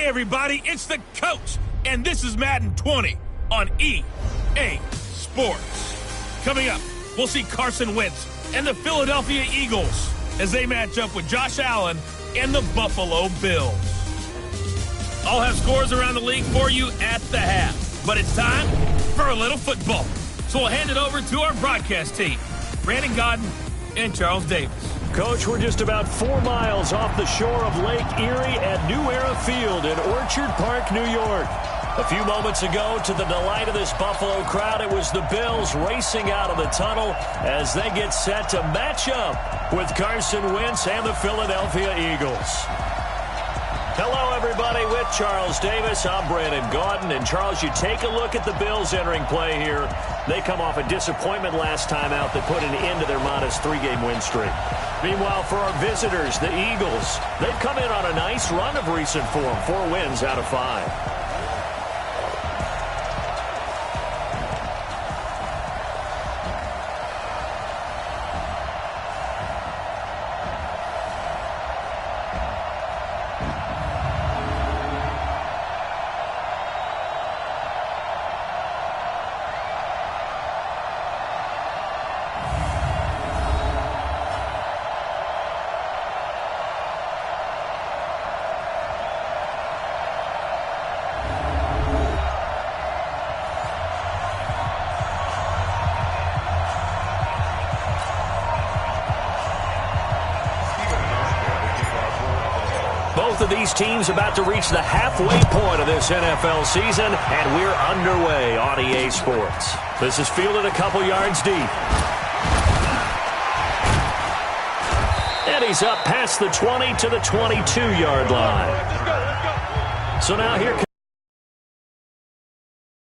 everybody, it's the coach, and this is Madden 20 on EA Sports. Coming up, we'll see Carson Wentz and the Philadelphia Eagles as they match up with Josh Allen and the Buffalo Bills. I'll have scores around the league for you at the half, but it's time for a little football. So we'll hand it over to our broadcast team, Brandon Gaudin and Charles Davis. Coach, we're just about 4 miles off the shore of Lake Erie at New Era Field in Orchard Park, New York. A few moments ago, to the delight of this Buffalo crowd, it was the Bills racing out of the tunnel as they get set to match up with Carson Wentz and the Philadelphia Eagles. Hello, everybody, with Charles Davis. I'm Brandon Gaudin. And, Charles, you take a look at the Bills entering play here. They come off a disappointment last time out that put an end to their modest 3-game win streak. Meanwhile, for our visitors, the Eagles, they've come in on a nice run of recent form, 4 wins out of 5. Both of these teams about to reach the halfway point of this NFL season, and we're underway on EA Sports. This is fielded a couple yards deep. And he's up past the 20 to the 22-yard line. So now here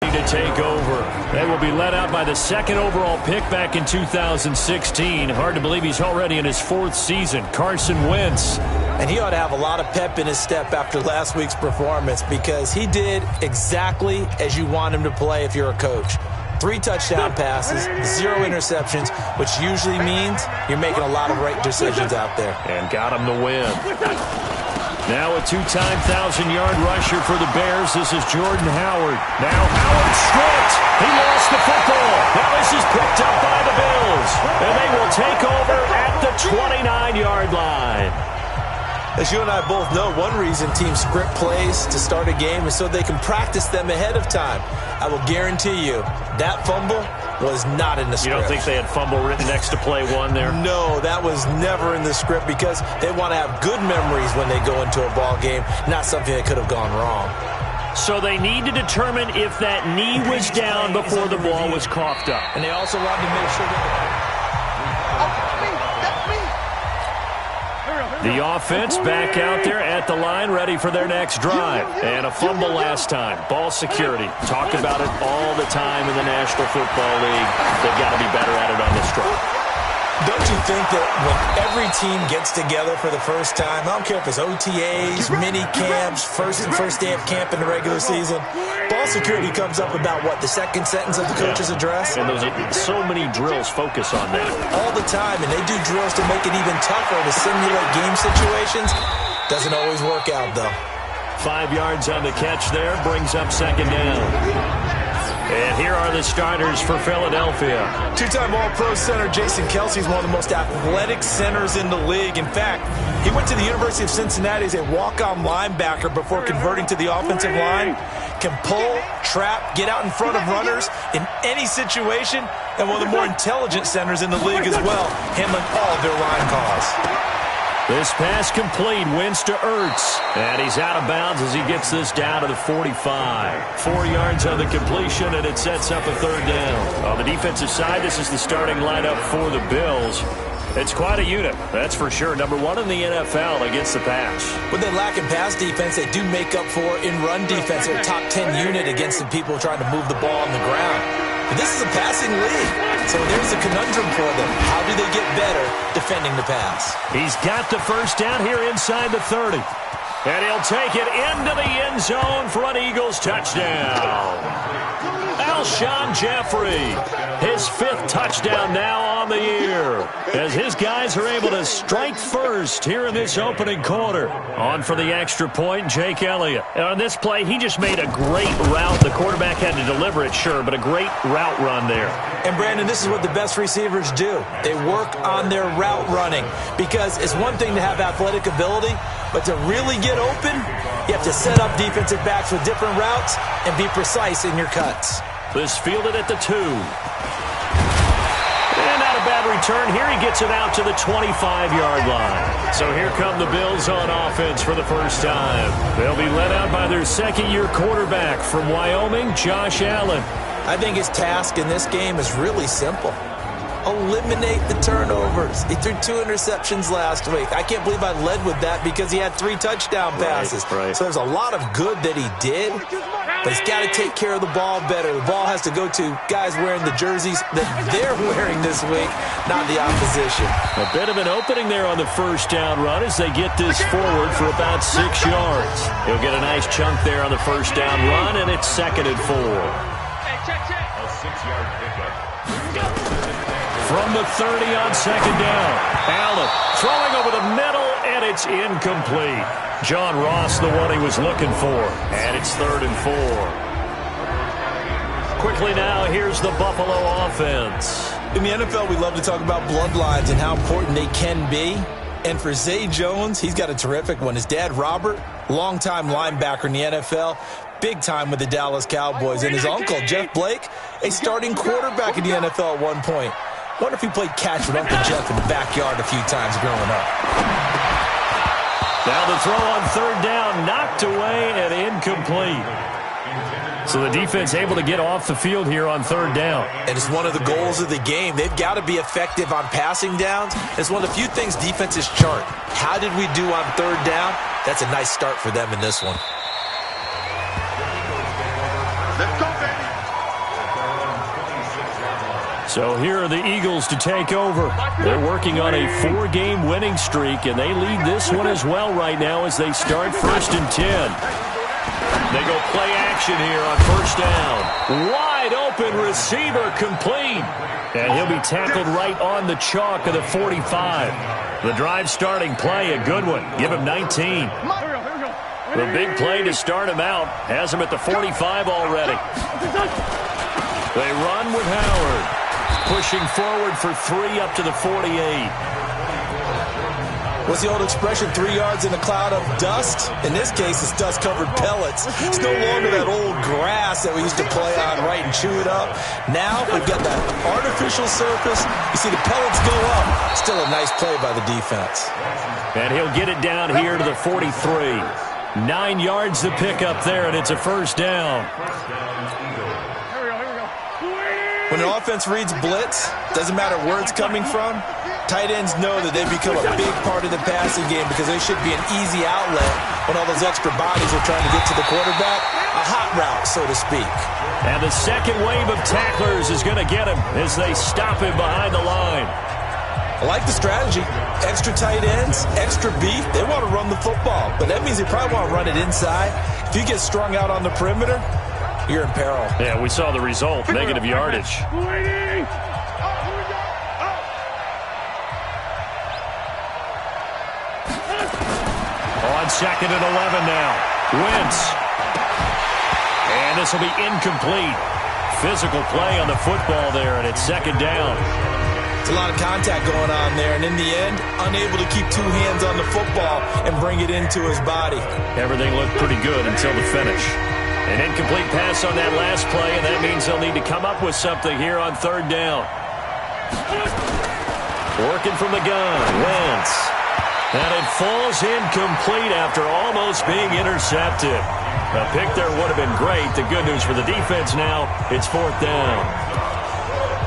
to take over. They will be led out by the 2nd overall pick back in 2016. Hard to believe he's already in his 4th season. Carson Wentz. And he ought to have a lot of pep in his step after last week's performance because he did exactly as you want him to play if you're a coach. 3 touchdown passes, 0 interceptions, which usually means you're making a lot of right decisions out there. And got him the win. Now a 2-time 1,000-yard rusher for the Bears. This is Jordan Howard. Now Howard stripped. He lost the football. Now this is picked up by the Bills. And they will take over at the 29-yard line. As you and I both know, one reason teams script plays to start a game is so they can practice them ahead of time. I will guarantee you that fumble was not in the script. You don't think they had fumble written next to play 1 there? No, that was never in the script because they want to have good memories when they go into a ball game, not something that could have gone wrong. So they need to determine if that knee was down before the ball was coughed up. And they also wanted to make sure that the offense back out there at the line, ready for their next drive. And a fumble last time. Ball security. Talk about it all the time in the National Football League. They've got to be better at it on this drive. Don't you think that when every team gets together for the first time, I don't care if it's OTAs, mini camps, first day of camp in the regular season, ball security comes up about what, the second sentence of the coach's address? And those so many drills focus on that. All the time, and they do drills to make it even tougher to simulate game situations. Doesn't always work out, though. 5 yards on the catch there, brings up 2nd down. And here are the starters for Philadelphia. 2-time All-Pro center Jason Kelce is one of the most athletic centers in the league. In fact, he went to the University of Cincinnati as a walk-on linebacker before converting to the offensive line. Can pull, trap, get out in front of runners in any situation, and one of the more intelligent centers in the league as well, handling all of their line calls. This pass complete, Wentz to Ertz. And he's out of bounds as he gets this down to the 45. 4 yards on the completion, and it sets up a 3rd down. On the defensive side, this is the starting lineup for the Bills. It's quite a unit, that's for sure. Number 1 in the NFL against the pass. When they lack in pass defense, they do make up for in run defense. They're a top 10 unit against the people trying to move the ball on the ground. But this is a passing league, so there's a conundrum for them. How do they get better defending the pass? He's got the first down here inside the 30. And he'll take it into the end zone for an Eagles touchdown. Alshon Jeffrey. His 5th touchdown now on the year, as his guys are able to strike first here in this opening quarter. On for the extra point, Jake Elliott. And on this play, he just made a great route. The quarterback had to deliver it, sure, but a great route run there. And, Brandon, this is what the best receivers do. They work on their route running, because it's one thing to have athletic ability, but to really get open, you have to set up defensive backs with different routes and be precise in your cuts. This fielded at the 2. And not a bad return here. He gets it out to the 25-yard line. So here come the Bills on offense for the first time. They'll be led out by their second-year quarterback from Wyoming, Josh Allen. I think his task in this game is really simple. Eliminate the turnovers. He threw 2 interceptions last week. I can't believe I led with that because he had 3 touchdown passes. Right. So there's a lot of good that he did, but he's got to take care of the ball better. The ball has to go to guys wearing the jerseys that they're wearing this week, not the opposition. A bit of an opening there on the first down run as they get this forward for about 6 yards. He'll get a nice chunk there on the first down run, and it's 2nd and 4. A 6-yard pickup. From the 30 on 2nd down. Allen throwing over the middle, and it's incomplete. John Ross, the one he was looking for. And it's 3rd and 4. Quickly now, here's the Buffalo offense. In the NFL, we love to talk about bloodlines and how important they can be. And for Zay Jones, he's got a terrific one. His dad, Robert, longtime linebacker in the NFL, big time with the Dallas Cowboys. And his uncle, Jeff Blake, a starting quarterback in the NFL at one point. Wonder if he played catch with Uncle Jeff in the backyard a few times growing up. Now the throw on 3rd down, knocked away and incomplete. So the defense able to get off the field here on 3rd down. And it's one of the goals of the game. They've got to be effective on passing downs. It's one of the few things defenses chart. How did we do on 3rd down? That's a nice start for them in this one. Let's go, baby. So here are the Eagles to take over. They're working on a 4-game winning streak, and they lead this one as well right now as they start 1st and 10. They go play action here on 1st down. Wide open receiver complete. And he'll be tackled right on the chalk of the 45. The drive starting play, a good one. Give him 19. The big play to start him out has him at the 45 already. They run with Howard. Pushing forward for 3 up to the 48. What's the old expression, 3 yards in a cloud of dust? In this case, it's dust-covered pellets. It's no longer that old grass that we used to play on, right, and chew it up. Now we've got that artificial surface. You see the pellets go up. Still a nice play by the defense. And he'll get it down here to the 43. 9 yards to pick up there, and it's a 1st down. When an offense reads blitz, doesn't matter where it's coming from, tight ends know that they become a big part of the passing game because they should be an easy outlet when all those extra bodies are trying to get to the quarterback. A hot route, so to speak. And the second wave of tacklers is going to get him as they stop him behind the line. I like the strategy. Extra tight ends, extra beef. They want to run the football, but that means they probably want to run it inside. If you get strung out on the perimeter, you're in peril. Yeah, we saw the result, negative yardage. On 2nd and 11 now. Wentz. And this will be incomplete. Physical play on the football there, and it's 2nd down. It's a lot of contact going on there, and in the end, unable to keep 2 hands on the football and bring it into his body. Everything looked pretty good until the finish. An incomplete pass on that last play, and that means they'll need to come up with something here on 3rd down. Working from the gun, Wentz. And it falls incomplete after almost being intercepted. A pick there would have been great. The good news for the defense now, it's 4th down.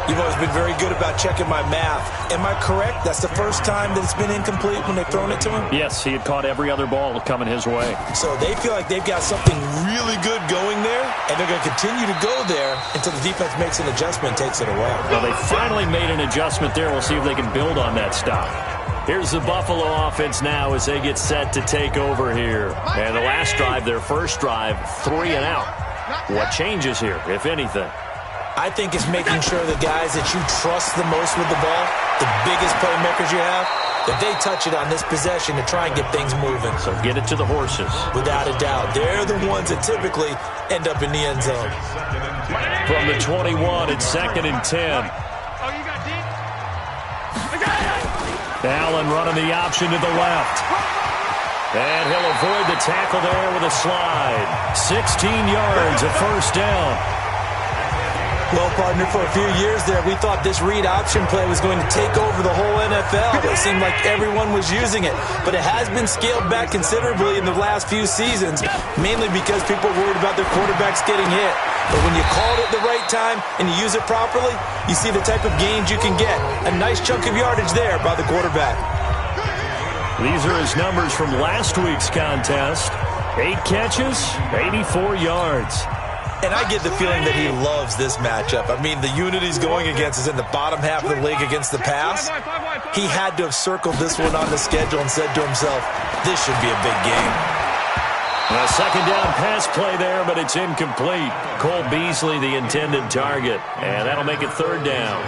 You've always been very good about checking my math. Am I correct? That's the first time that it's been incomplete when they've thrown it to him? Yes, he had caught every other ball coming his way. So they feel like they've got something really good going there, and they're going to continue to go there until the defense makes an adjustment and takes it away. Well, they finally made an adjustment there. We'll see if they can build on that stop. Here's the Buffalo offense now as they get set to take over here. And the last drive, their first drive, 3 and out. What changes here, if anything? I think it's making sure the guys that you trust the most with the ball, the biggest playmakers you have, that they touch it on this possession to try and get things moving. So get it to the horses. Without a doubt. They're the ones that typically end up in the end zone. From the 21, it's 2nd and 10. Allen running the option to the left. And he'll avoid the tackle there with a slide. 16 yards, a first down. Well, partner, for a few years there, we thought this read option play was going to take over the whole NFL. It seemed like everyone was using it. But it has been scaled back considerably in the last few seasons, mainly because people are worried about their quarterbacks getting hit. But when you call it at the right time and you use it properly, you see the type of gains you can get. A nice chunk of yardage there by the quarterback. These are his numbers from last week's contest. 8 catches, 84 yards. And I get the feeling that he loves this matchup. I mean, the unit he's going against is in the bottom half of the league against the pass. He had to have circled this one on the schedule and said to himself, this should be a big game. A second down pass play there, but it's incomplete. Cole Beasley, the intended target, and that'll make it 3rd down.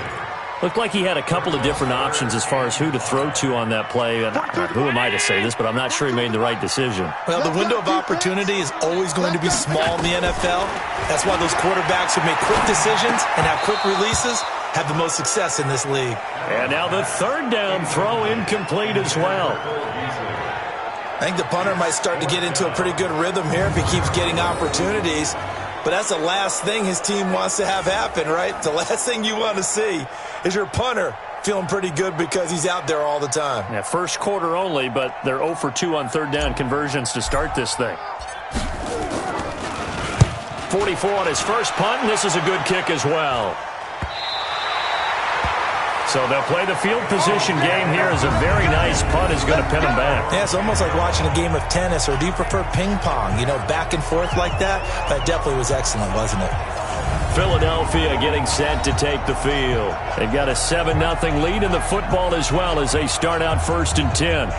Looked like he had a couple of different options as far as who to throw to on that play. And who am I to say this, but I'm not sure he made the right decision. Well, the window of opportunity is always going to be small in the NFL. That's why those quarterbacks who make quick decisions and have quick releases have the most success in this league. And now the 3rd down throw incomplete as well. I think the punter might start to get into a pretty good rhythm here if he keeps getting opportunities. But that's the last thing his team wants to have happen, right? The last thing you want to see is your punter feeling pretty good because he's out there all the time. Yeah, first quarter only, but they're 0 for 2 on 3rd down conversions to start this thing. 44 on his first punt, and this is a good kick as well. So they'll play the field position game here as a very nice punt is going to pin him back. Yeah, it's almost like watching a game of tennis, or do you prefer ping pong? You know, back and forth like that? That definitely was excellent, wasn't it? Philadelphia getting set to take the field. They've got a 7-0 lead in the football as well as they start out 1st and 10.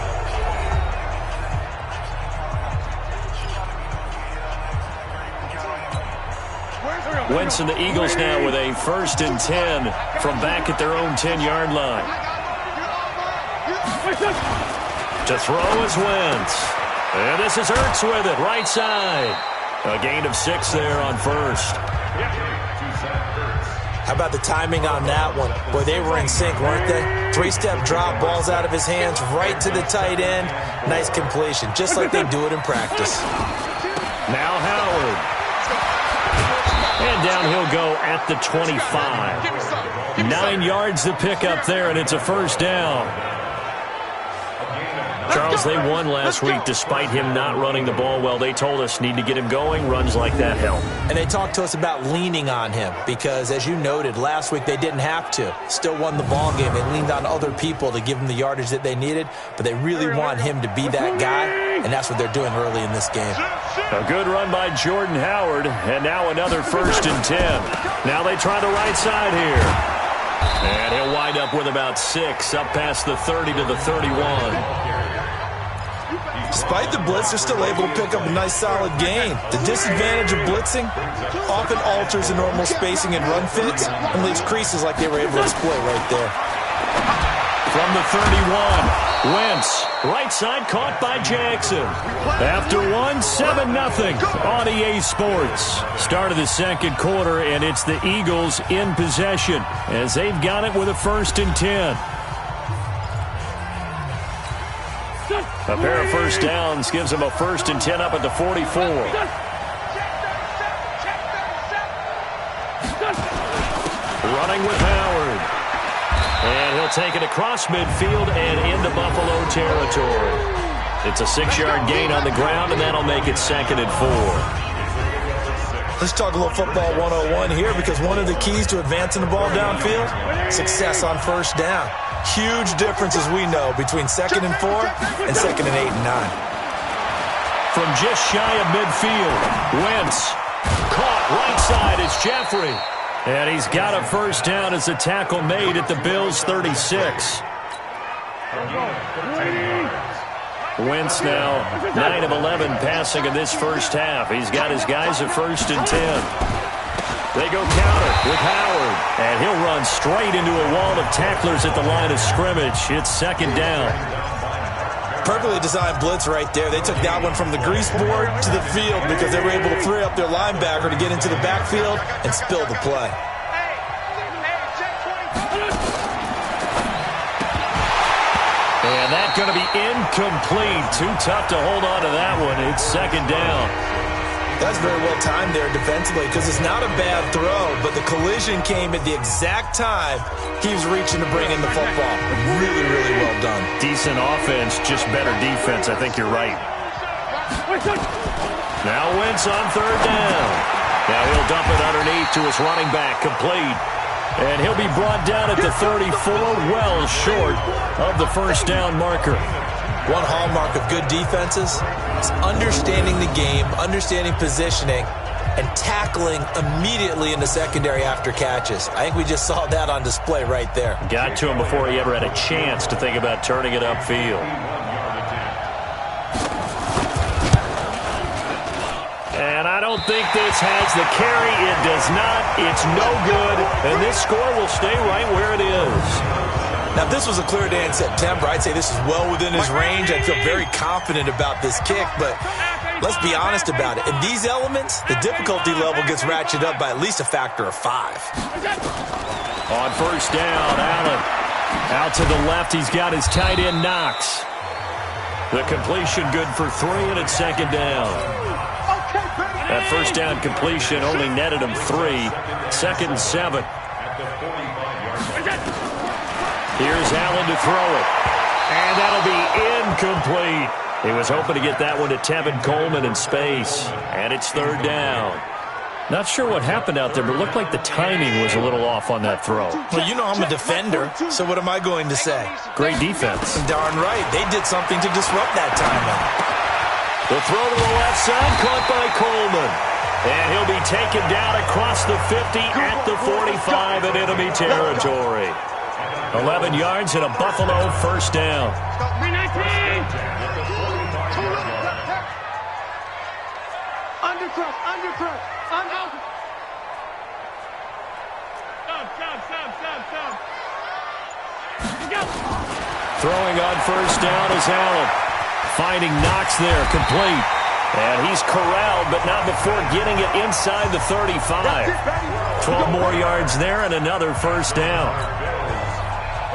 Wentz and the Eagles now with a 1st and 10 from back at their own 10-yard line. To throw is Wentz. And this is Ertz with it, right side. A gain of 6 there on 1st. How about the timing on that one? Boy, they were in sync, weren't they? 3-step drop, balls out of his hands, right to the tight end. Nice completion, just like they do it in practice. Now Howard. And down he'll go at the 25. 9 yards to pick up there, and it's a 1st down. Charles, they won last week despite him not running the ball well. They told us need to get him going. Runs like that help. And they talked to us about leaning on him because, as you noted, last week they didn't have to. Still won the ball game. They leaned on other people to give them the yardage that they needed, but they really want him to be that guy, and that's what they're doing early in this game. A good run by Jordan Howard, and now another 1st and 10. Now they try the right side here. And he'll wind up with about 6, up past the 30 to the 31. Despite the blitz, they're still able to pick up a nice, solid gain. The disadvantage of blitzing often alters the normal spacing and run fits and leaves creases like they were able to exploit right there. From the 31, Wentz, right side caught by Jackson. After 7-0 on EA Sports. Start of the 2nd quarter, and it's the Eagles in possession as they've got it with a 1st and 10. A pair of 1st downs gives them a 1st and 10 up at the 44. Running with Howard. And he'll take it across midfield and into Buffalo territory. It's a 6-yard gain on the ground, and that'll make it 2nd and 4. Let's talk a little football 101 here, because one of the keys to advancing the ball downfield, success on 1st down. Huge difference, as we know, between 2nd and 4 and 2nd and 8 and 9. From just shy of midfield, Wentz caught right side. It's Jeffrey. And he's got a 1st down as a tackle made at the Bills' 36. Wentz now 9 of 11 passing in this 1st half. He's got his guys at 1st and 10. They go counter with Howard, and he'll run straight into a wall of tacklers at the line of scrimmage. It's second down. Perfectly designed blitz right there. They took that one from the grease board to the field because they were able to free up their linebacker to get into the backfield and spill the play. And that's going to be incomplete. Too tough to hold on to that one. It's second down. That's very well timed there defensively because it's not a bad throw, but the collision came at the exact time he was reaching to bring in the football. Really, really well done. Decent offense, just better defense. I think you're right. Now Wentz on third down. Now he'll dump it underneath to his running back, complete. And he'll be brought down at the 34, well short of the first down marker. One hallmark of good defenses is understanding the game, understanding positioning, and tackling immediately in the secondary after catches. I think we just saw that on display right there. Got to him before he ever had a chance to think about turning it upfield. And I don't think this has the carry. It does not. It's no good. And this score will stay right where it is. Now, if this was a clear day in September, I'd say this is well within his range. I'd feel very confident about this kick, but let's be honest about it. In these elements, the difficulty level gets ratcheted up by at least a factor of 5. On first down, Allen. Out to the left, he's got his tight end, Knox. The completion good for 3, and it's second down. That first down completion only netted him 3. Second and 7. Here's Allen to throw it. And that'll be incomplete. He was hoping to get that one to Tevin Coleman in space. And it's third down. Not sure what happened out there, but it looked like the timing was a little off on that throw. Well, you know I'm a defender, so what am I going to say? Great defense. Darn right. They did something to disrupt that timing. The throw to the left side, caught by Coleman. And he'll be taken down across the 50 at the 45 in enemy territory. 11 yards and a Buffalo first down. Throwing on first down is Allen. Finding Knox there, complete. And he's corralled, but not before getting it inside the 35. 12 more yards there and another first down.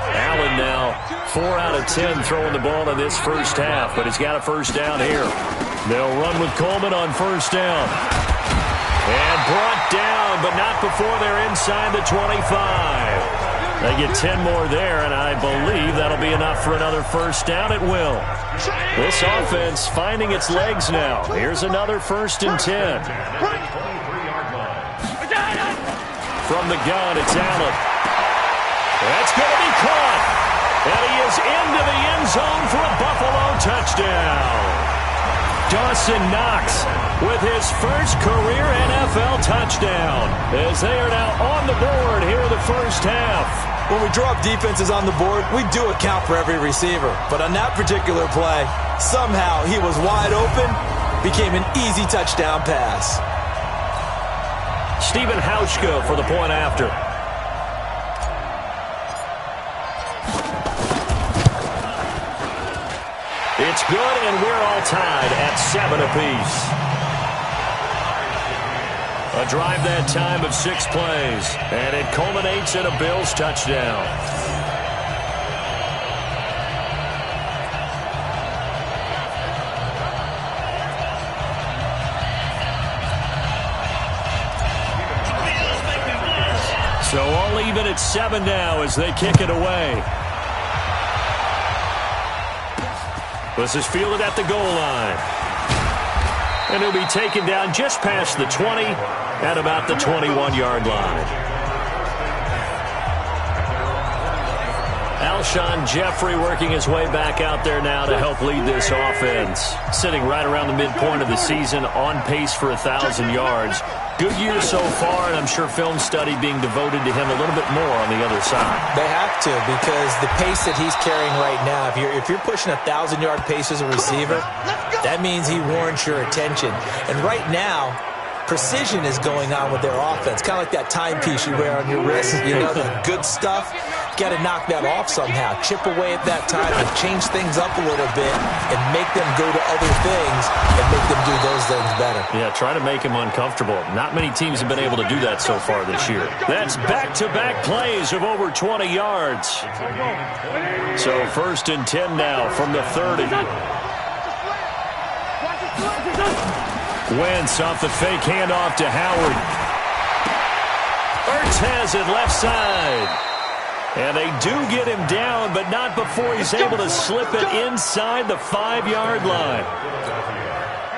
Allen now 4 out of 10 throwing the ball in this first half, but he's got a first down here. They'll run with Coleman on first down. And brought down, but not before they're inside the 25. They get 10 more there, and I believe that'll be enough for another first down. It will. This offense finding its legs now. Here's another first and 10. From the gun, it's Allen. That's going to be caught. And he is into the end zone for a Buffalo touchdown. Dawson Knox with his first career NFL touchdown as they are now on the board here in the first half. When we draw up defenses on the board, we do account for every receiver. But on that particular play, somehow he was wide open, became an easy touchdown pass. Stephen Hauschka for the point after. It's good, and we're all tied at 7 apiece. A drive that time of 6 plays, and it culminates in a Bills touchdown. So all even at 7 now as they kick it away. This is fielded at the goal line. And he'll be taken down just past the 20 at about the 21-yard line. Alshon Jeffrey working his way back out there now to help lead this offense. Sitting right around the midpoint of the season, on pace for 1,000 yards. Good year so far, and I'm sure film study being devoted to him a little bit more on the other side. They have to, because the pace that he's carrying right now, if you're pushing 1,000-yard pace as a receiver, that means he warrants your attention. And right now, precision is going on with their offense. Kind of like that timepiece you wear on your wrist. You know, the good stuff. Got to knock that off somehow. Chip away at that time and change things up a little bit and make them go to other things and make them do those things better. Yeah, try to make them uncomfortable. Not many teams have been able to do that so far this year. That's back-to-back plays of over 20 yards. So 1st and 10 now from the 30. Wentz off the fake handoff to Howard. Ertz has it left side. And they do get him down, but not before he's able to slip it inside the 5-yard line.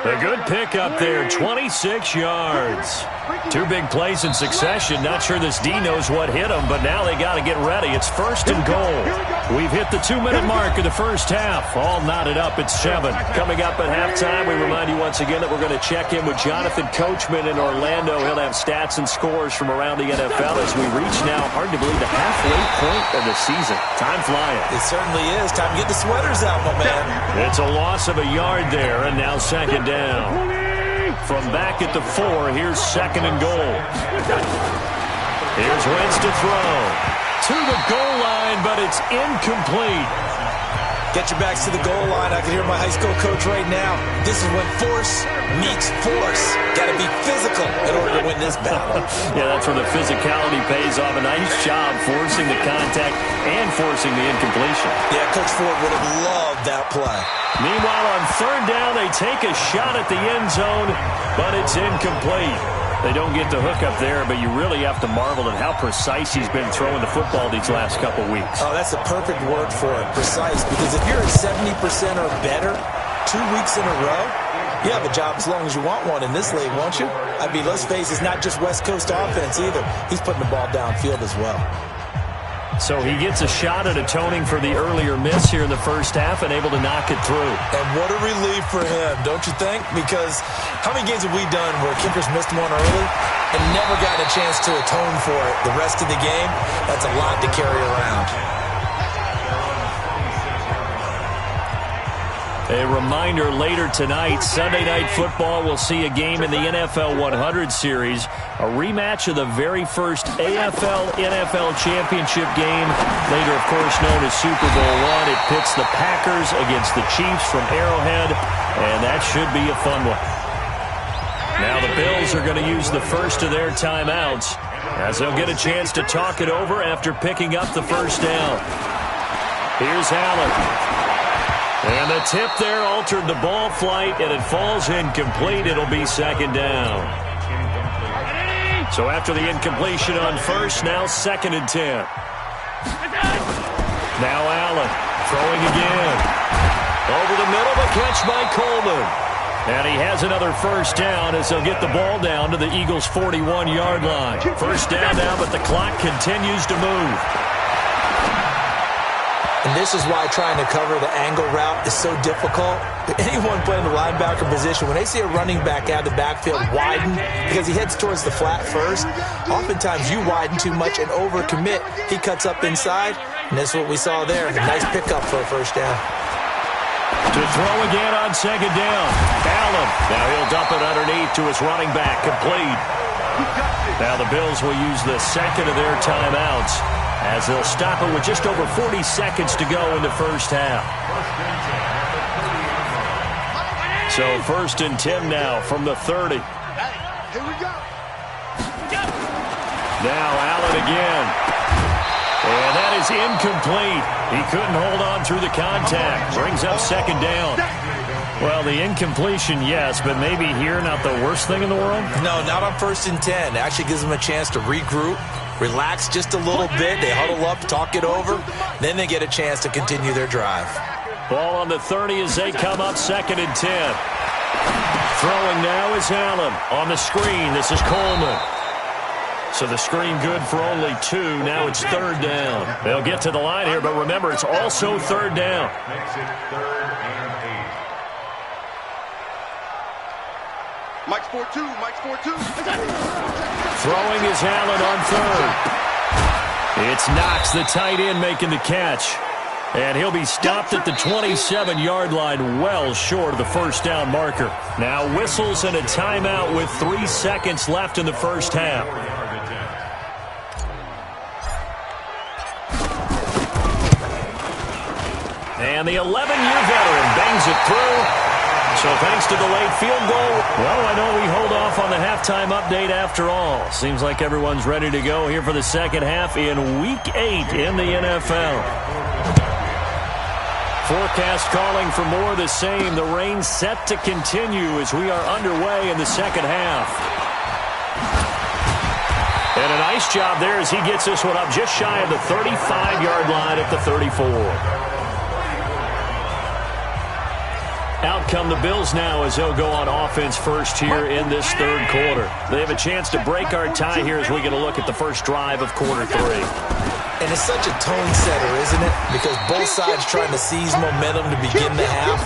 A good pickup there, 26 yards. 2 big plays in succession. Not sure this D knows what hit him, but now they got to get ready. It's 1st and goal. We've hit the 2-minute mark of the first half. All knotted up at 7. Coming up at halftime, we remind you once again that we're going to check in with Jonathan Coachman in Orlando. He'll have stats and scores from around the NFL as we reach now, hard to believe, the halfway point of the season. Time flying. It certainly is. Time to get the sweaters out, my man. It's a loss of a yard there, and now 2nd down. From back at the 4, here's 2nd and goal. Here's Wentz to throw. To the goal line, but it's incomplete. Get your backs to the goal line. I can hear my high school coach right now. This is when force meets force. Got to be physical in order to win this battle. Yeah, that's where the physicality pays off. A nice job forcing the contact and forcing the incompletion. Yeah, Coach Ford would have loved that play. Meanwhile, on 3rd down, they take a shot at the end zone, but it's incomplete. They don't get the hook up there, but you really have to marvel at how precise he's been throwing the football these last couple weeks. Oh, that's the perfect word for it, precise. Because if you're at 70% or better 2 weeks in a row, you have a job as long as you want one in this league, won't you? I mean, let's face it, it's not just West Coast offense either. He's putting the ball downfield as well. So he gets a shot at atoning for the earlier miss here in the first half and able to knock it through. And what a relief for him, don't you think? Because how many games have we done where kickers missed one early and never gotten a chance to atone for it the rest of the game? That's a lot to carry around. A reminder, later tonight, Sunday Night Football will see a game in the NFL 100 Series, a rematch of the very first AFL-NFL Championship game, later, of course, known as Super Bowl I. It pits the Packers against the Chiefs from Arrowhead, and that should be a fun one. Now the Bills are going to use the first of their timeouts, as they'll get a chance to talk it over after picking up the first down. Here's Allen. And the tip there altered the ball flight, and it falls incomplete. It'll be 2nd down. So after the incompletion on 1st, now 2nd and 10. Now Allen throwing again. Over the middle, the catch by Coleman. And he has another first down as they'll get the ball down to the Eagles' 41-yard line. First down now, but the clock continues to move. And this is why trying to cover the angle route is so difficult. Anyone playing the linebacker position, when they see a running back out of the backfield widen because he heads towards the flat first, oftentimes you widen too much and overcommit. He cuts up inside, and that's what we saw there. A nice pickup for a first down. To throw again on 2nd down. Allen. Now he'll dump it underneath to his running back. Complete. Now the Bills will use the 2nd of their timeouts as they'll stop it with just over 40 seconds to go in the first half. So 1st and 10 now from the 30. Here we go. Now Allen again. And that is incomplete. He couldn't hold on through the contact. Brings up 2nd down. Well, the incompletion, yes, but maybe here not the worst thing in the world? No, not on 1st and 10. It actually gives them a chance to regroup, relax just a little bit. They huddle up, talk it over. Then they get a chance to continue their drive. Ball on the 30 as they come up 2nd and 10. Throwing now is Allen. On the screen, this is Coleman. So the screen good for only 2. Now it's 3rd down. They'll get to the line here, but remember, it's also 3rd down. Makes it 3rd and 8. Mike's 4-2. Mike's 4-2. Throwing is Allen on 3rd. It's Knox, the tight end, making the catch. And he'll be stopped at the 27-yard line, well short of the first down marker. Now whistles and a timeout with 3 seconds left in the first half. And the 11-year veteran bangs it through. So thanks to the late field goal, well, I know we hold off on the halftime update after all. Seems like everyone's ready to go here for the second half in Week 8 in the NFL. Forecast calling for more of the same. The rain set to continue as we are underway in the second half. And a nice job there as he gets this one up just shy of the 35-yard line at the 34. Out come the Bills now as they'll go on offense first here in this third quarter. They have a chance to break our tie here as we get a look at the first drive of quarter 3. And it's such a tone setter, isn't it? Because both sides trying to seize momentum to begin the half.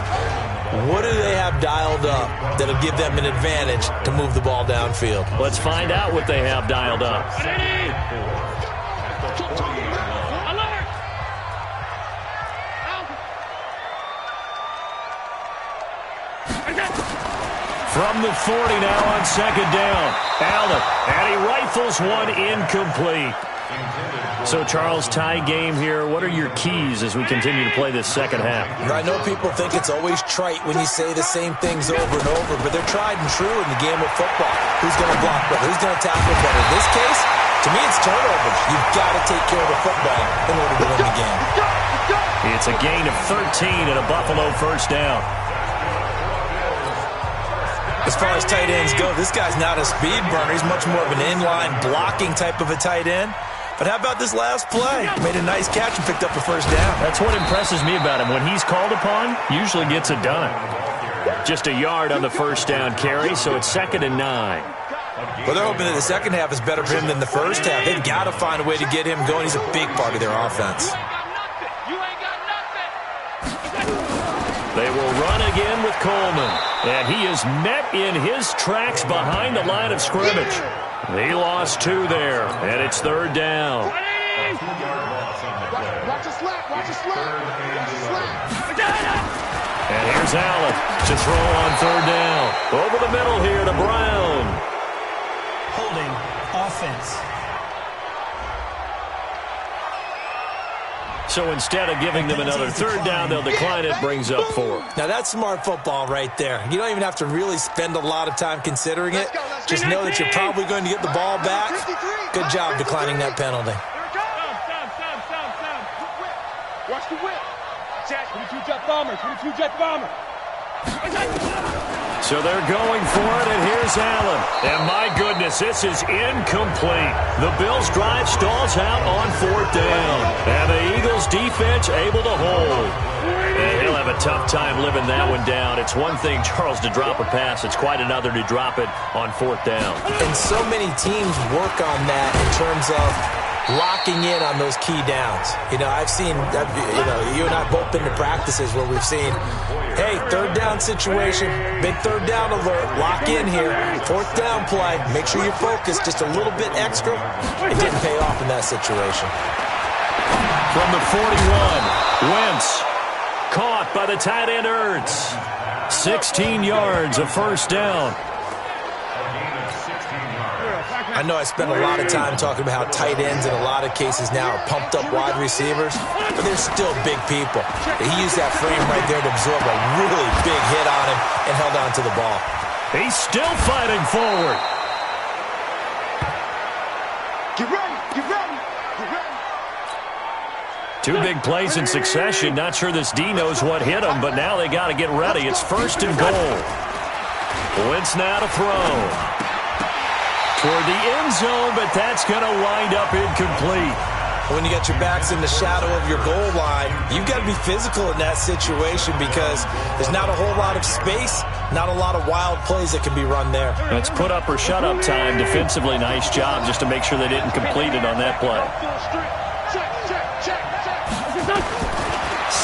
What do they have dialed up that'll give them an advantage to move the ball downfield? Let's find out what they have dialed up. From the 40 now on second down. Allen, and he rifles one incomplete. So, Charles, tie game here. What are your keys as we continue to play this second half? I know people think it's always trite when you say the same things over and over, but they're tried and true in the game of football. Who's going to block better? Who's going to tackle better? In this case, to me, it's turnovers. You've got to take care of the football in order to win the game. It's a gain of 13 and a Buffalo first down. As far as tight ends go, this guy's not a speed burner. He's much more of an inline blocking type of a tight end. But how about this last play? Made a nice catch and picked up a first down. That's what impresses me about him. When he's called upon, usually gets it done. Just a yard on the first down carry, so it's 2nd and 9. Well, they're hoping that the second half is better for him than the first half. They've got to find a way to get him going. He's a big part of their offense. They will run again with Coleman. And he is met in his tracks behind the line of scrimmage. He lost 2 there, and it's 3rd down. Watch a slap, watch a slap. And here's Allen to throw on 3rd down. Over the middle here to Brown. Holding offense. So instead of giving them another 3rd down, they'll decline it, brings up 4. Now, that's smart football right there. You don't even have to really spend a lot of time considering it. Just know that you're probably going to get the ball back. Good job declining that penalty. Watch the whip. Jack, 22 jet bomber, 22 jet bomber. So they're going for it, and here's Allen. And my goodness, this is incomplete. The Bills' drive stalls out on 4th down. And the Eagles' defense able to hold. And he'll have a tough time living that one down. It's one thing, Charles, to drop a pass. It's quite another to drop it on 4th down. And so many teams work on that in terms of locking in on those key downs. You know, I've seen, you and I both been to practices where we've seen, hey, 3rd down situation, big 3rd down alert, lock in here, 4th down play, make sure you're focused just a little bit extra. It didn't pay off in that situation. From the 41, Wentz, caught by the tight end Ertz. 16 yards, a first down. I know I spent a lot of time talking about how tight ends in a lot of cases now are pumped up wide receivers, but they're still big people. He used that frame right there to absorb a really big hit on him and held on to the ball. He's still fighting forward. Get ready, get ready, get ready. 2 big plays in succession. Not sure this D knows what hit him, but now they got to get ready. It's 1st and goal. Wentz now to throw. Toward the end zone, but that's going to wind up incomplete. When you got your backs in the shadow of your goal line, you've got to be physical in that situation because there's not a whole lot of space, not a lot of wild plays that can be run there. That's put up or shut up time. Defensively, nice job just to make sure they didn't complete it on that play.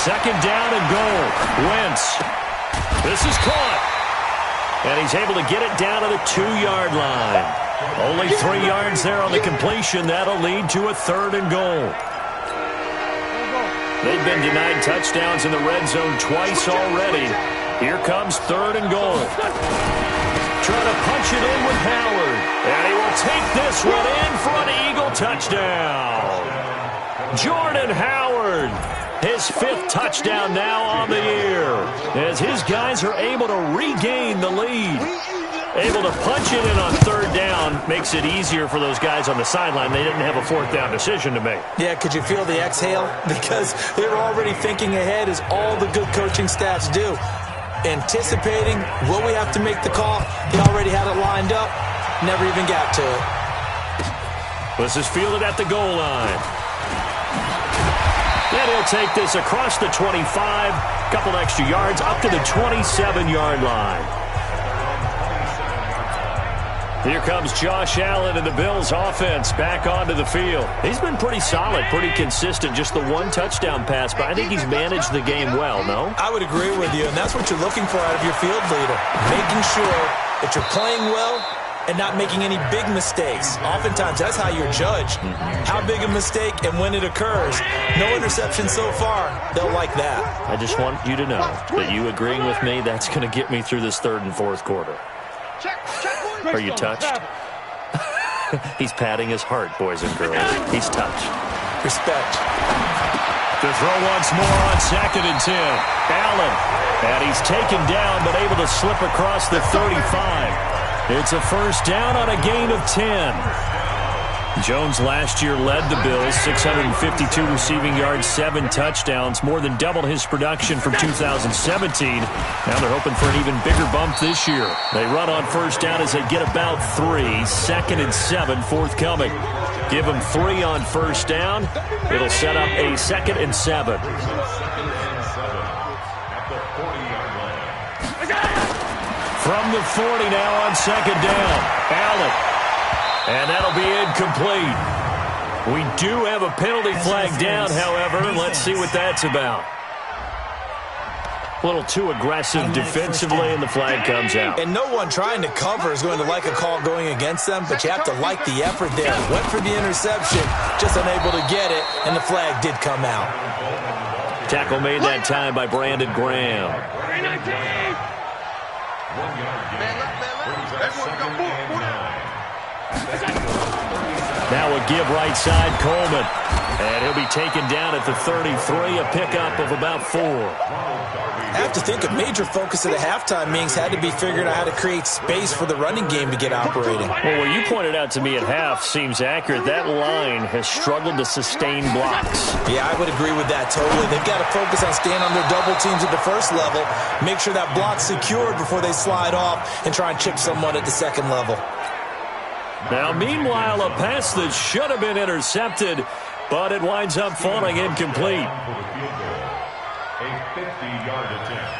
2nd down and goal. Wentz. This is caught. And he's able to get it down to the 2-yard line. Only 3 yards there on the completion. That'll lead to a 3rd and goal. They've been denied touchdowns in the red zone twice already. Here comes 3rd and goal. Trying to punch it in with Howard. And he will take this one in for an Eagle touchdown. Jordan Howard, his 5th touchdown now on the year, as his guys are able to regain the lead. Able to punch it in on 3rd down makes it easier for those guys on the sideline. They didn't have a 4th down decision to make. Yeah, could you feel the exhale? Because they were already thinking ahead, as all the good coaching staffs do. Anticipating, will we have to make the call? They already had it lined up, never even got to it. This is fielded at the goal line. And he'll take this across the 25, couple extra yards, up to the 27-yard line. Here comes Josh Allen and the Bills offense back onto the field. He's been pretty solid, pretty consistent, just the 1 touchdown pass, but I think he's managed the game well, no? I would agree with you, and that's what you're looking for out of your field leader. Making sure that you're playing well and not making any big mistakes. Oftentimes, that's how you're judged. How big a mistake and when it occurs. No interception so far. They'll like that. I just want you to know that you agreeing with me, that's going to get me through this 3rd and 4th quarter. Are you touched? He's patting his heart, boys and girls. He's touched. Respect. To throw once more on 2nd and 10. Allen. And he's taken down, but able to slip across the 35. It's a 1st down on a gain of 10. Jones last year led the Bills, 652 receiving yards, 7 touchdowns, more than doubled his production from 2017. Now they're hoping for an even bigger bump this year. They run on 1st down as they get about 3. 2nd and 7 forthcoming. Give them 3 on 1st down. It'll set up a 2nd and 7. From the 40 now on 2nd down. Allen. And that'll be incomplete. We do have a penalty flag down, however. Let's see what that's about. A little too aggressive defensively, and the flag comes out. And no one trying to cover is going to like a call going against them, but you have to like the effort there. Went for the interception, just unable to get it, and the flag did come out. Tackle made that time by Brandon Graham. Now a give right side, Coleman. And he'll be taken down at the 33, a pickup of about 4. I have to think a major focus of the halftime meetings had to be figuring out how to create space for the running game to get operating. Well, what you pointed out to me at half seems accurate. That line has struggled to sustain blocks. Yeah, I would agree with that totally. They've got to focus on staying on their double teams at the 1st level, make sure that block's secured before they slide off, and try and chip someone at the 2nd level. Now, meanwhile, a pass that should have been intercepted, but it winds up falling incomplete. A 50-yard attempt.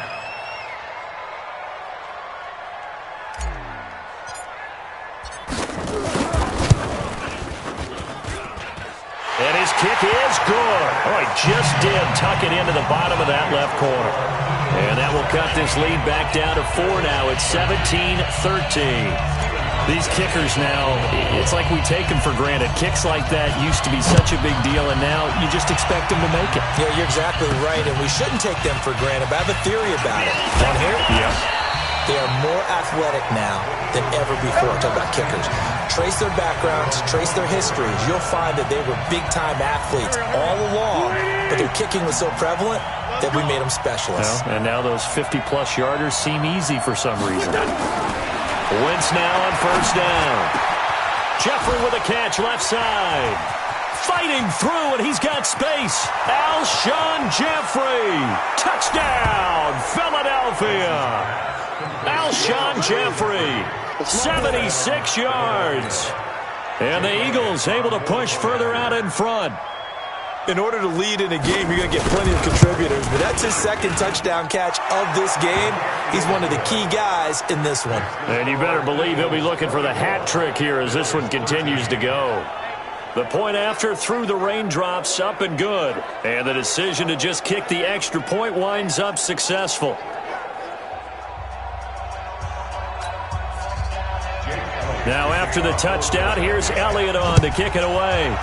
And his kick is good. Oh, he just did tuck it into the bottom of that left corner. And that will cut this lead back down to 4 now. It's 17-13. These kickers now, it's like we take them for granted. Kicks like that used to be such a big deal, and now you just expect them to make it. Yeah, you're exactly right, and we shouldn't take them for granted, but I have a theory about it. Want to hear it? Yeah. They are more athletic now than ever before. Talk about kickers. Trace their backgrounds, trace their histories. You'll find that they were big-time athletes all along, but their kicking was so prevalent that we made them specialists. Well, and now those 50-plus yarders seem easy for some reason. Wentz now on 1st down. Jeffrey with a catch left side. Fighting through, and he's got space. Alshon Jeffrey. Touchdown, Philadelphia. Alshon Jeffrey, 76 yards. And the Eagles able to push further out in front. In order to lead in a game, you're going to get plenty of contributors, but that's his 2nd touchdown catch of this game. He's one of the key guys in this one. And you better believe he'll be looking for the hat trick here as this one continues to go. The point after through the raindrops, up and good. And the decision to just kick the extra point winds up successful. Now after the touchdown, here's Elliott on to kick it away.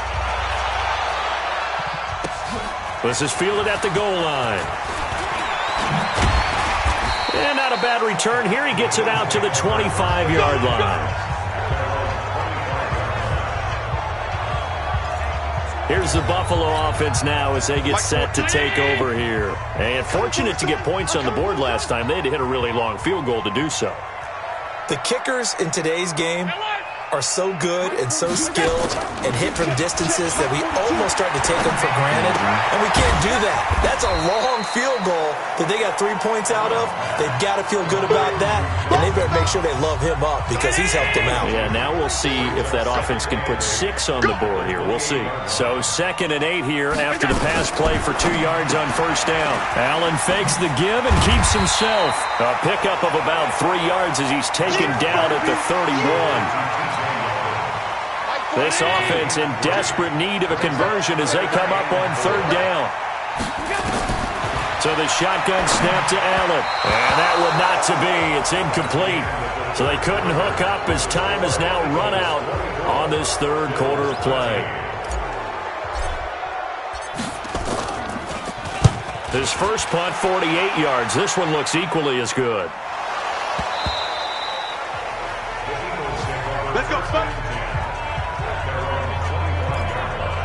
This is fielded at the goal line. And not a bad return here. He gets it out to the 25-yard line. Here's the Buffalo offense now as they get set to take over here. And fortunate to get points on the board last time. They had to hit a really long field goal to do so. The kickers in today's game are so good and so skilled and hit from distances that we almost start to take them for granted, and we can't do that. That's a long field goal that they got 3 points out of. They've got to feel good about that, and they better make sure they love him up because he's helped them out. Yeah, now we'll see if that offense can put 6 on the board here. We'll see. So 2nd and 8 here after the pass play for 2 yards on first down. Allen fakes the give and keeps himself. A pickup of about 3 yards as he's taken down at the 31. This offense in desperate need of a conversion as they come up on 3rd down. So the shotgun snap to Allen. And that one not to be. It's incomplete. So they couldn't hook up as time has now run out on this 3rd quarter of play. His first punt, 48 yards. This one looks equally as good. Let's go, son.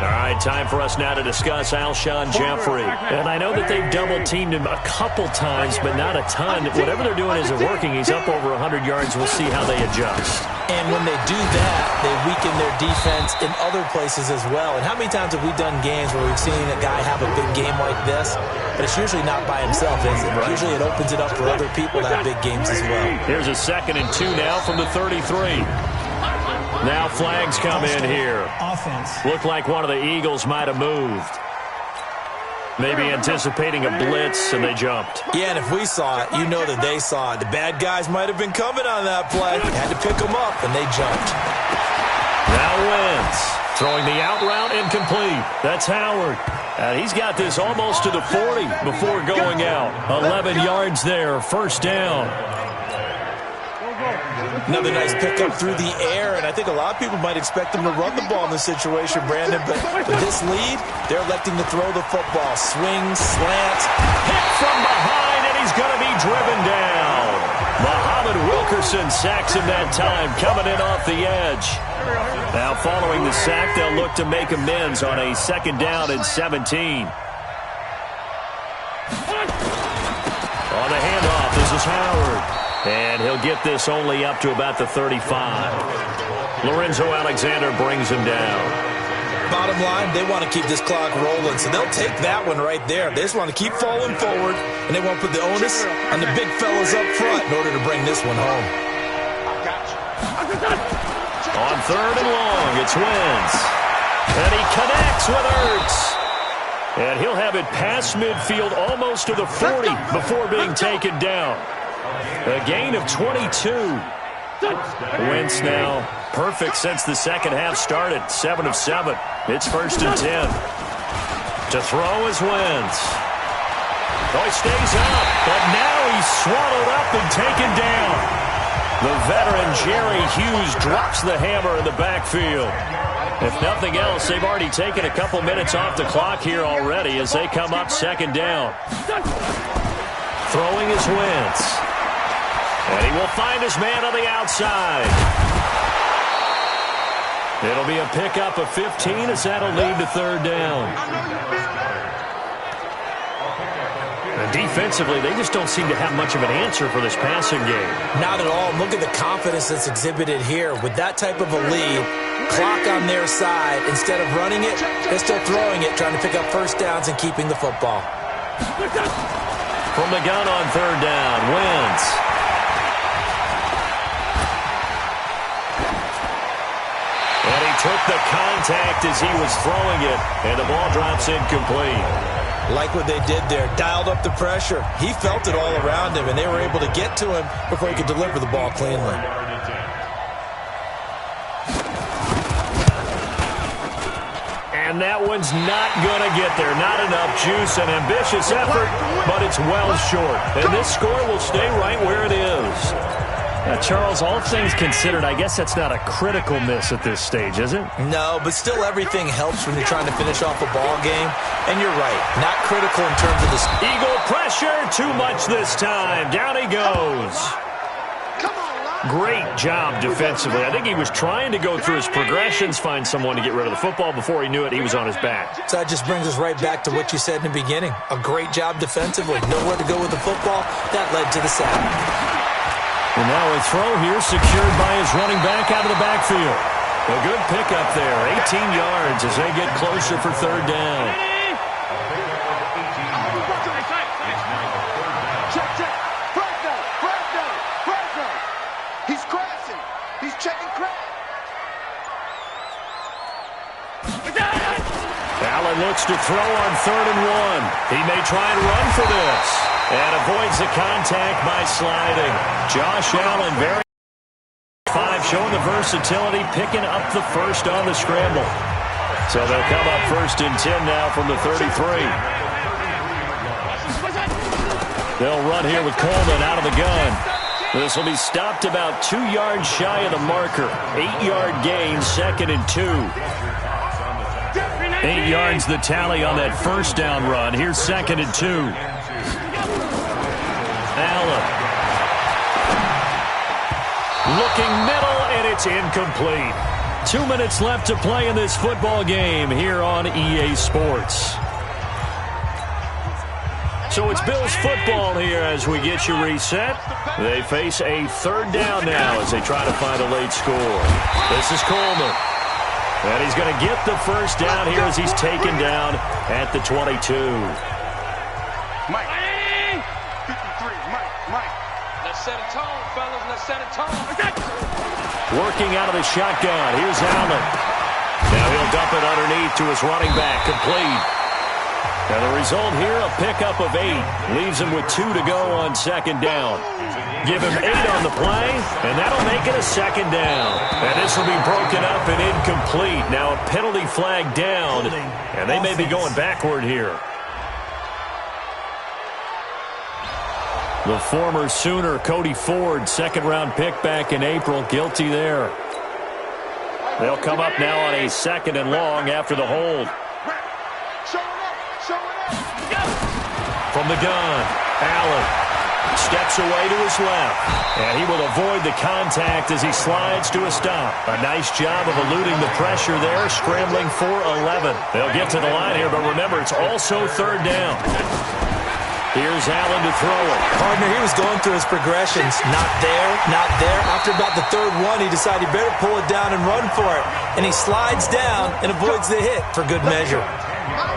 All right, time for us now to discuss Alshon Jeffrey. And I know that they've double-teamed him a couple times, but not a ton. Whatever they're doing isn't working. He's up over 100 yards. We'll see how they adjust. And when they do that, they weaken their defense in other places as well. And how many times have we done games where we've seen a guy have a big game like this, but it's usually not by himself, is it? Right. Usually it opens it up for other people to have big games as well. Here's a 2nd and 2 now from the 33. Now flags come in here. Offense. Looked like one of the Eagles might have moved. Maybe anticipating a blitz, and they jumped. Yeah, and if we saw it, you know that they saw it. The bad guys might have been coming on that play. Had to pick them up, and they jumped. Now Wentz throwing the out route incomplete. That's Howard. He's got this almost to the 40 before going out. 11 yards there, first down. Another nice pickup through the air, and I think a lot of people might expect them to run the ball in this situation, Brandon, but with this lead, they're electing to throw the football. Swings, slants, hit from behind, and he's going to be driven down. Muhammad Wilkerson sacks him that time, coming in off the edge. Now following the sack, they'll look to make amends on a 2nd down and 17. On the handoff, this is Howard. And he'll get this only up to about the 35. Lorenzo Alexander brings him down. Bottom line, they want to keep this clock rolling, so they'll take that one right there. They just want to keep falling forward, and they want to put the onus on the big fellas up front in order to bring this one home. On 3rd and long, it's Wentz. And he connects with Ertz. And he'll have it past midfield almost to the 40 before being taken down. A gain of 22. Wentz now perfect since the 2nd half started. 7 of 7. It's 1st and 10. To throw is Wentz. Oh, he stays up, but now he's swallowed up and taken down. The veteran Jerry Hughes drops the hammer in the backfield. If nothing else, they've already taken a couple minutes off the clock here already as they come up 2nd down. Throwing is Wentz. And he will find his man on the outside. It'll be a pickup of 15 as that'll lead to 3rd down. And defensively, they just don't seem to have much of an answer for this passing game. Not at all. Look at the confidence that's exhibited here. With that type of a lead, clock on their side, instead of running it, they're still throwing it, trying to pick up first downs and keeping the football. From the gun on 3rd down, Wentz. And he took the contact as he was throwing it, and the ball drops incomplete. Like what they did there, dialed up the pressure. He felt it all around him, and they were able to get to him before he could deliver the ball cleanly. And that one's not going to get there. Not enough juice, an ambitious effort, but it's well short. And this score will stay right where it is. Charles, all things considered, I guess that's not a critical miss at this stage, is it? No, but still everything helps when you're trying to finish off a ball game. And you're right, not critical in terms of the... Eagle pressure, too much this time. Down he goes. Great job defensively. I think he was trying to go through his progressions, find someone to get rid of the football. Before he knew it, he was on his back. So that just brings us right back to what you said in the beginning. A great job defensively. Nowhere to go with the football. That led to the sack. And now a throw here secured by his running back out of the backfield. A good pickup there. 18 yards as they get closer for third down. He's crashing. He's checking crash. Allen looks to throw on 3rd and 1. He may try and run for this. And avoids the contact by sliding. Josh Allen, very 5, showing the versatility, picking up the first on the scramble. So they'll come up 1st and 10 now from the 33. They'll run here with Coleman out of the gun. This will be stopped about 2 yards shy of the marker. 8-yard gain, 2nd and 2. 8 yards the tally on that first down run. Here's 2nd and 2. Allen. Looking middle, and it's incomplete. 2 minutes left to play in this football game here on EA Sports. So it's Bills football here as we get you reset. They face a 3rd down now as they try to find a late score. This is Coleman. And he's going to get the first down here as he's taken down at the 22. Mike. 53, Mike. Let's set a tone, fellas. Let's set a tone. Working out of the shotgun. Here's Allen. Now he'll dump it underneath to his running back. Complete. And the result here, a pickup of 8. Leaves him with 2 to go on 2nd down. Give him 8 on the play, and that'll make it a 2nd down. And this will be broken up and incomplete. Now a penalty flag down, and they may be going backward here. The former Sooner, Cody Ford, 2nd-round pick back in April, guilty there. They'll come up now on a 2nd and long after the hold. From the gun, Allen steps away to his left, and he will avoid the contact as he slides to a stop. A nice job of eluding the pressure there, scrambling for 11. They'll get to the line here, but remember, it's also 3rd down. Here's Allen to throw it. Partner, he was going through his progressions. Not there, not there. After about the 3rd one, he decided he better pull it down and run for it. And he slides down and avoids the hit for good measure.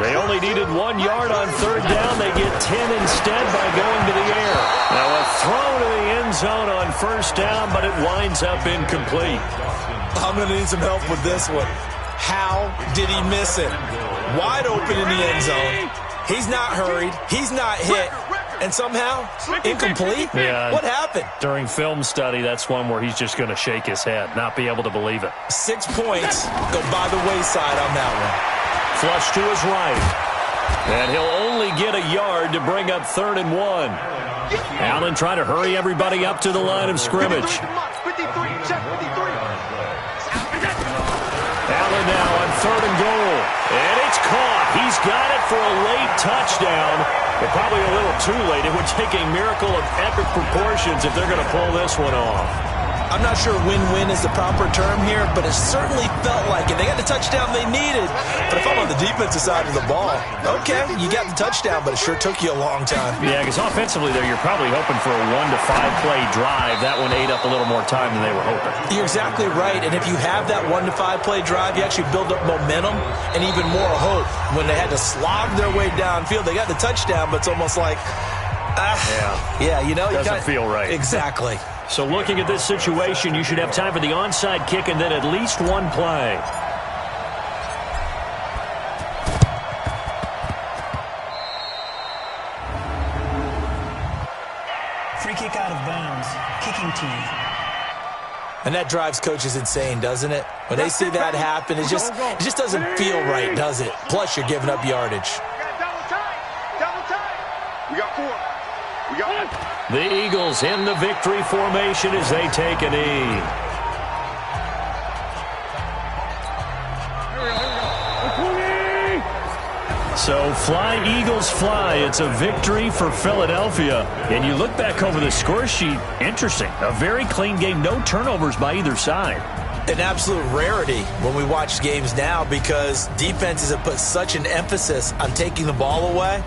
They only needed 1 yard on 3rd down. They get 10 instead by going to the air. Now a throw to the end zone on 1st down, but it winds up incomplete. I'm going to need some help with this one. How did he miss it? Wide open in the end zone. He's not hurried. He's not hit. And somehow, incomplete? Yeah. What happened? During film study, that's one where he's just going to shake his head, not be able to believe it. 6 points go by the wayside on that one. Flush to his right. And he'll only get a yard to bring up 3rd and 1. Allen trying to hurry everybody up to the line of scrimmage. 53, check 53. Allen now on 3rd and goal. And it's caught. He's got it for a late touchdown. But probably a little too late. It would take a miracle of epic proportions if they're going to pull this one off. I'm not sure win-win is the proper term here, but it certainly felt like it. They got the touchdown they needed. But if I'm on the defensive side of the ball, okay, you got the touchdown, but it sure took you a long time. Yeah, because offensively there, you're probably hoping for a 1 to 5 play drive. That one ate up a little more time than they were hoping. You're exactly right, and if you have that 1 to 5 play drive, you actually build up momentum and even more hope. When they had to slog their way downfield, they got the touchdown, but it's almost like, yeah, you know, doesn't feel right. Exactly. So looking at this situation, you should have time for the onside kick and then at least 1 play. Free kick out of bounds. Kicking team. And that drives coaches insane, doesn't it? When they see that happen, it just doesn't feel right, does it? Plus, you're giving up yardage. Double time. We got 4. We got it. The Eagles in the victory formation as they take a knee. So fly, Eagles, fly. It's a victory for Philadelphia. And you look back over the score sheet, interesting. A very clean game, no turnovers by either side. An absolute rarity when we watch games now because defenses have put such an emphasis on taking the ball away.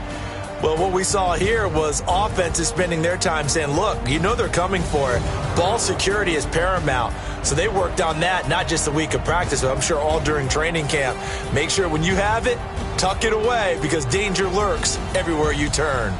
Well, what we saw here was offenses spending their time saying, look, you know they're coming for it. Ball security is paramount. So they worked on that, not just a week of practice, but I'm sure all during training camp. Make sure when you have it, tuck it away because danger lurks everywhere you turn.